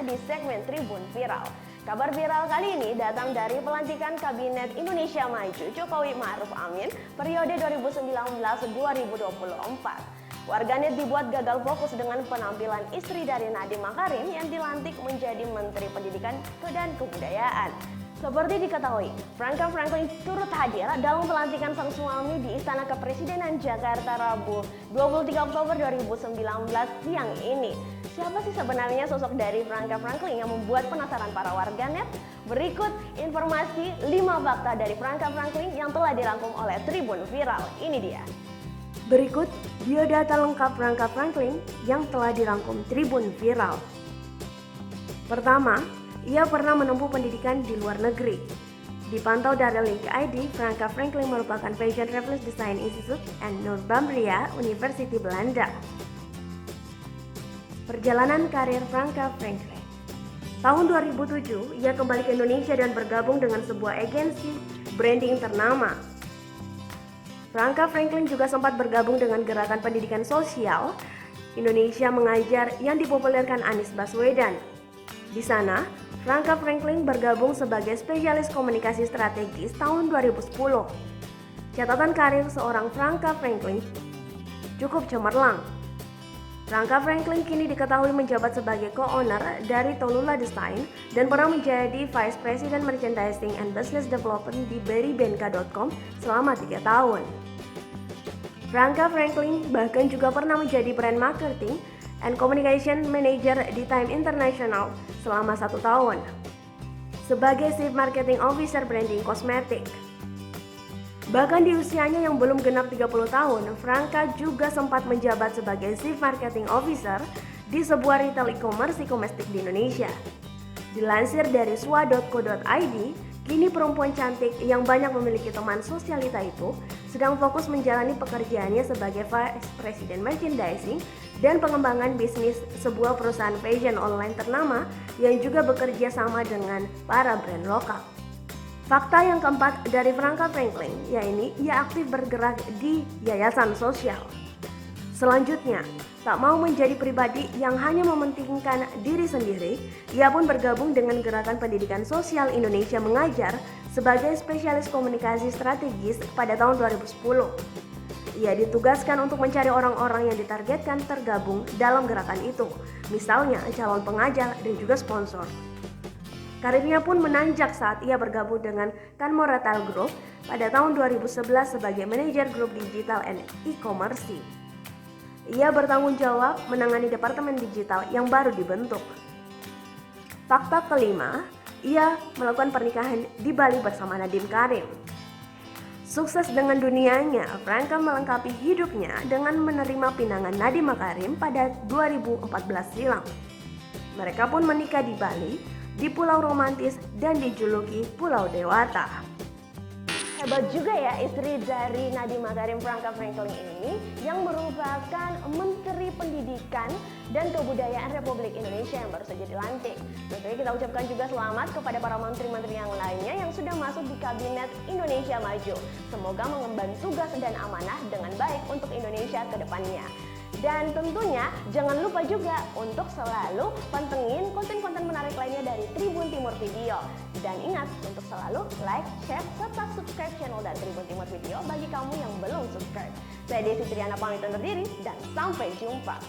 selanjutnya di segmen Tribun Viral. Kabar viral kali ini datang dari pelantikan Kabinet Indonesia Maju Jokowi Ma'ruf Amin periode 2019-2024. Warganet dibuat gagal fokus dengan penampilan istri dari Nadiem Makarim yang dilantik menjadi Menteri Pendidikan dan Kebudayaan. Seperti diketahui, Franka Franklin turut hadir dalam pelantikan sang suami di Istana Kepresidenan Jakarta Rabu 23 Oktober 2019 siang ini. Siapa sih sebenarnya sosok dari Franka Franklin yang membuat penasaran para warganet? Berikut informasi 5 fakta dari Franka Franklin yang telah dirangkum oleh Tribun Viral. Ini dia. Berikut biodata lengkap Franka Franklin yang telah dirangkum Tribun Viral. Pertama, ia pernah menempuh pendidikan di luar negeri. Dipantau dari link ID, Franka Franklin merupakan Fashion Reference Design Institute and Northumbria University Belanda. Perjalanan karir Franka Franklin. Tahun 2007, ia kembali ke Indonesia dan bergabung dengan sebuah agensi branding ternama. Franka Franklin juga sempat bergabung dengan gerakan pendidikan sosial Indonesia Mengajar yang dipopulerkan Anies Baswedan. Di sana, Franka Franklin bergabung sebagai spesialis komunikasi strategis tahun 2010. Catatan karir seorang Franka Franklin cukup cemerlang. Franka Franklin kini diketahui menjabat sebagai co-owner dari Tolula Design dan pernah menjadi Vice President Merchandising and Business Development di Berrybenka.com selama 3 tahun. Franka Franklin bahkan juga pernah menjadi Brand Marketing and Communication Manager di Time International selama 1 tahun sebagai Chief Marketing Officer Branding Kosmetik. Bahkan di usianya yang belum genap 30 tahun, Franka juga sempat menjabat sebagai Chief Marketing Officer di sebuah retail e-commerce domestik di Indonesia. Dilansir dari swa.co.id, kini perempuan cantik yang banyak memiliki teman sosialita itu sedang fokus menjalani pekerjaannya sebagai Vice President Merchandising dan pengembangan bisnis sebuah perusahaan fashion online ternama yang juga bekerja sama dengan para brand lokal. Fakta yang keempat dari Franka Franklin, yaitu ia aktif bergerak di yayasan sosial. Selanjutnya, tak mau menjadi pribadi yang hanya mementingkan diri sendiri, ia pun bergabung dengan Gerakan Pendidikan Sosial Indonesia Mengajar sebagai spesialis komunikasi strategis pada tahun 2010. Ia ditugaskan untuk mencari orang-orang yang ditargetkan tergabung dalam gerakan itu, misalnya calon pengajar dan juga sponsor. Karirnya pun menanjak saat ia bergabung dengan Kanmo Retail Group pada tahun 2011 sebagai manajer grup digital and e-commerce. Ia bertanggung jawab menangani departemen digital yang baru dibentuk. Fakta kelima, ia melakukan pernikahan di Bali bersama Nadiem Karim. Sukses dengan dunianya, Franka melengkapi hidupnya dengan menerima pinangan Nadiem Makarim pada 2014 silam. Mereka pun menikah di Bali, di pulau romantis dan dijuluki Pulau Dewata. Hebat juga ya istri dari Nadiem Makarim, Franka Franklin ini yang merupakan Menteri Pendidikan dan Kebudayaan Republik Indonesia yang baru saja dilantik. Tentunya kita ucapkan juga selamat kepada para menteri-menteri yang lainnya yang sudah masuk di Kabinet Indonesia Maju. Semoga mengemban tugas dan amanah dengan baik untuk Indonesia ke depannya. Dan tentunya jangan lupa juga untuk selalu pantengin konten-konten menarik lainnya dari Tribun Timur Video. Dan ingat untuk selalu like, share, serta subscribe channel dari Tribun Timur Video bagi kamu yang belum subscribe. Saya Desi Triana pamit undur diri dan sampai jumpa.